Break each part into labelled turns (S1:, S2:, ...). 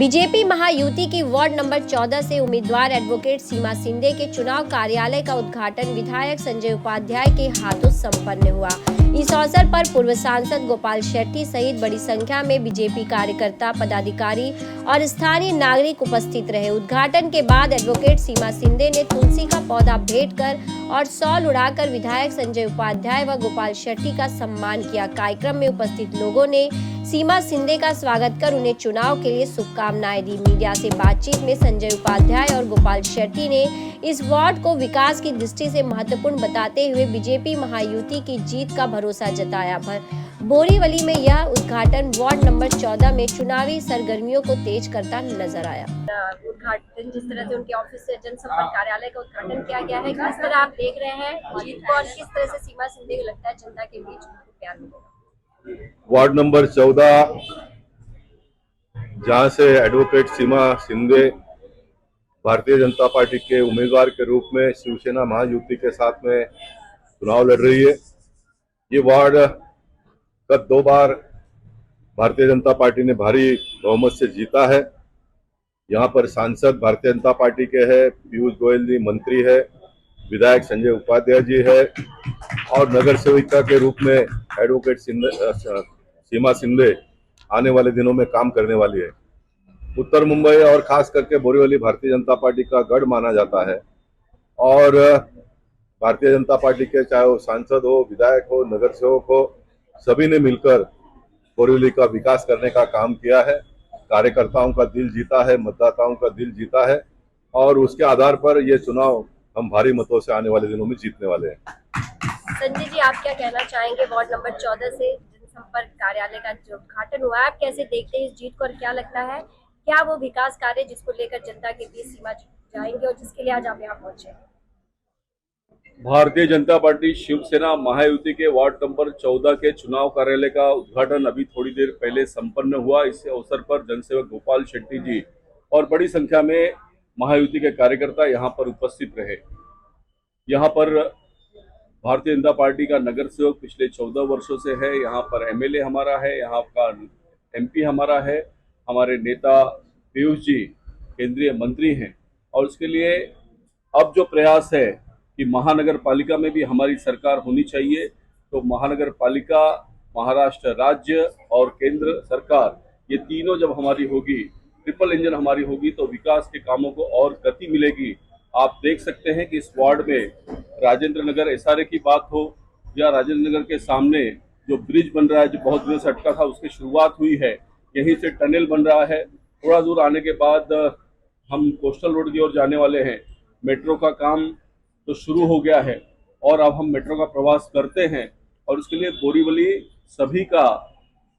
S1: BJP Mahayuti की ward number 14 से उम्मीदवार एडवोकेट सीमा शिंदे के चुनाव कार्यालय का उद्घाटन विधायक संजय उपाध्याय के हाथों संपन्न हुआ। इस अवसर पर पूर्व सांसद गोपाल शेट्टी सहित बड़ी संख्या में बीजेपी कार्यकर्ता, पदाधिकारी और स्थानीय नागरिक उपस्थित रहे। उद्घाटन के बाद एडवोकेट सीमा शिंदे ने तुलसी का पौधा भेंट कर और शॉल उड़ाकर विधायक संजय उपाध्याय व गोपाल शेट्टी का सम्मान किया। कार्यक्रम में उपस्थित लोगों ने सीमा शिंदे का स्वागत कर उन्हें चुनाव के लिए शुभकामनाएं दी। मीडिया से बातचीत में संजय उपाध्याय और गोपाल शेट्टी ने इस वार्ड को विकास की दृष्टि से महत्वपूर्ण बताते हुए बीजेपी महायुति की जीत का भरोसा जताया। बोरीवली में यह उद्घाटन वार्ड नंबर 14 में चुनावी सरगर्मियों को तेज करता नजर आया। उद्घाटन जिस तरह से उनके ऑफिस से जनसंपर्क कार्यालय का उद्घाटन किया गया है, किस तरह आप देख रहे हैं जीत को और किस तरह से सीमा शिंदे को लगता है जनता के बीच प्यार मिलेगा?
S2: वार्ड नंबर 14 जहां से एडवोकेट सीमा शिंदे भारतीय जनता पार्टी के उम्मीदवार के रूप में शिवसेना महायुति के साथ में चुनाव लड़ रही है। ये वार्ड गत 2 बार भारतीय जनता पार्टी ने भारी बहुमत से जीता है। यहाँ पर सांसद भारतीय जनता पार्टी के हैं, पीयूष गोयल जी मंत्री है, विधायक संजय उपाध्याय जी है और नगर सेविका के रूप में एडवोकेट सीमा शिंदे आने वाले दिनों में काम करने वाली है। उत्तर मुंबई और खास करके बोरीवली भारतीय जनता पार्टी का गढ़ माना जाता है और भारतीय जनता पार्टी के चाहे वो सांसद हो, विधायक हो, नगर सेवक हो, सभी ने मिलकर बोरीवली का विकास करने का काम किया है। कार्यकर्ताओं का दिल जीता है, मतदाताओं का दिल जीता है और उसके आधार पर ये चुनाव हम भारी मतों से आने वाले दिनों में जीतने वाले हैं।
S1: संजय जी, आप क्या कहना चाहेंगे? वार्ड नंबर 14 से जनसंपर्क कार्यालय का जो उद्घाटन हुआ, आप कैसे देखते हैं इस जीत को और क्या लगता है क्या वो विकास कार्य जिसको लेकर जनता के बीच सीमा जाएंगे और जिसके लिए आज आप यहाँ पहुंचे?
S3: भारतीय जनता पार्टी शिवसेना महायुति के वार्ड नंबर 14 के चुनाव कार्यालय का उद्घाटन अभी थोड़ी देर पहले संपन्न हुआ। इस अवसर पर जनसेवक गोपाल शेट्टी जी और बड़ी संख्या में महायुति के कार्यकर्ता यहां पर उपस्थित रहे। यहां पर भारतीय जनता पार्टी का नगर सेवक पिछले 14 वर्षों से है, यहाँ पर एमएलए हमारा है, यहाँ का एमपी हमारा है, हमारे नेता पीयूष जी केंद्रीय मंत्री हैं और उसके लिए अब जो प्रयास है कि महानगर पालिका में भी हमारी सरकार होनी चाहिए, तो महानगर पालिका, महाराष्ट्र राज्य और केंद्र सरकार ये तीनों जब हमारी होगी, ट्रिपल इंजन हमारी होगी, तो विकास के कामों को और गति मिलेगी। आप देख सकते हैं कि इस वार्ड में राजेंद्र नगर एसआरए की बात हो या राजेंद्र नगर के सामने जो ब्रिज बन रहा है, जो बहुत दिनों से अटका था, उसकी शुरुआत हुई है। यहीं से टनल बन रहा है। थोड़ा दूर आने के बाद हम कोस्टल रोड की ओर जाने वाले हैं। मेट्रो का काम तो शुरू हो गया है और अब हम मेट्रो का प्रवास करते हैं और उसके लिए बोरीवली सभी का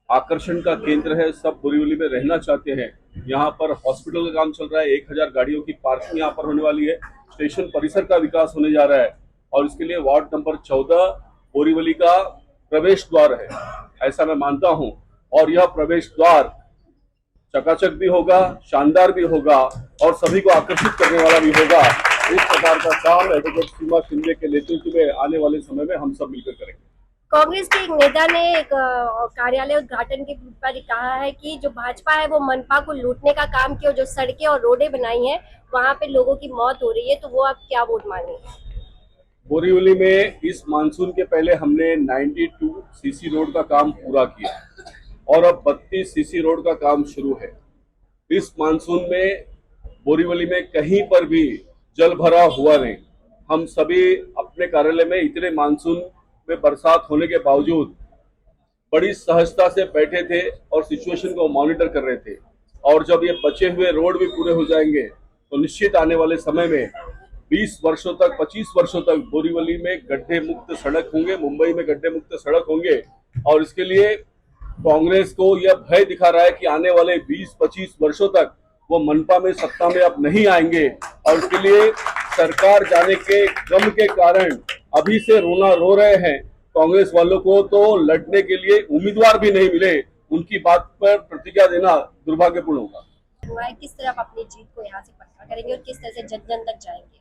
S3: आकर्षण का केंद्र है। सब बोरीवली में रहना चाहते हैं। यहाँ पर हॉस्पिटल का काम चल रहा है, 1000 गाड़ियों की पार्किंग यहाँ पर होने वाली है। स्टेशन परिसर का विकास होने जा रहा है और इसके लिए वार्ड नंबर 14 बोरीवली का प्रवेश द्वार है, ऐसा मैं मानता हूँ। और यह प्रवेश द्वार चकाचक भी होगा, शानदार भी होगा और सभी को आकर्षित करने वाला भी होगा। इस प्रकार का काम एडवोकेट सीमा शिंदे के नेतृत्व में आने वाले समय में हम सब मिलकर करेंगे।
S1: कांग्रेस के एक नेता ने एक कार्यालय उद्घाटन के पर कहा है कि जो भाजपा है वो मनपा को लूटने का काम किया, जो सड़कें और रोडें बनाई हैं वहां पे लोगों की मौत हो रही है, तो वो आप क्या वोट मांगेंगे?
S3: बोरीवली में इस मानसून के पहले हमने 92 सीसी रोड का काम पूरा किया और अब 32 सीसी रोड का काम शुरू है। इस मानसून में बोरीवली में कहीं पर भी जल भरा हुआ नहीं। हम सभी अपने कार्यालय में इतने मानसून में बरसात होने के बावजूद बड़ी सहजता से बैठे थे और सिचुएशन को मॉनिटर कर रहे थे। और जब ये बचे हुए रोड भी पूरे हो जाएंगे तो निश्चित आने वाले समय में 20 वर्षों तक, 25 वर्षों तक बोरीवली में गड्ढे मुक्त सड़क होंगे, मुंबई में गड्ढे मुक्त सड़क होंगे। और इसके लिए कांग्रेस को यह भय दिखा रहा है कि आने वाले 20-25 वर्षों तक वो मनपा में सत्ता में अब नहीं आएंगे और इसके लिए सरकार जाने के क्रम के कारण अभी से रोना रो रहे हैं। कांग्रेस वालों को तो लड़ने के लिए उम्मीदवार भी नहीं मिले, उनकी बात पर प्रतिक्रिया देना दुर्भाग्यपूर्ण होगा।
S1: किस तरह आप अपनी जीत को यहाँ से पक्का करेंगे और किस तरह से जन जन तक जाएंगे?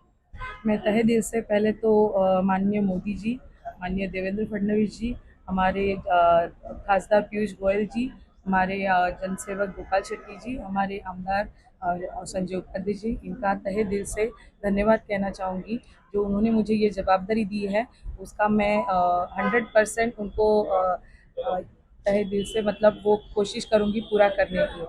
S4: मैं तहे दिल से पहले तो माननीय मोदी जी, माननीय देवेंद्र फडणवीस जी, हमारे खासदार पीयूष गोयल जी हमारे जनसेवक गोपाल शेट्टी जी, हमारे आमदार संजय उपाध्याय जी, इनका तहे दिल से धन्यवाद कहना चाहूँगी। जो उन्होंने मुझे ये जवाबदारी दी है उसका मैं 100% उनको तहे दिल से मतलब वो कोशिश करूँगी पूरा करने की।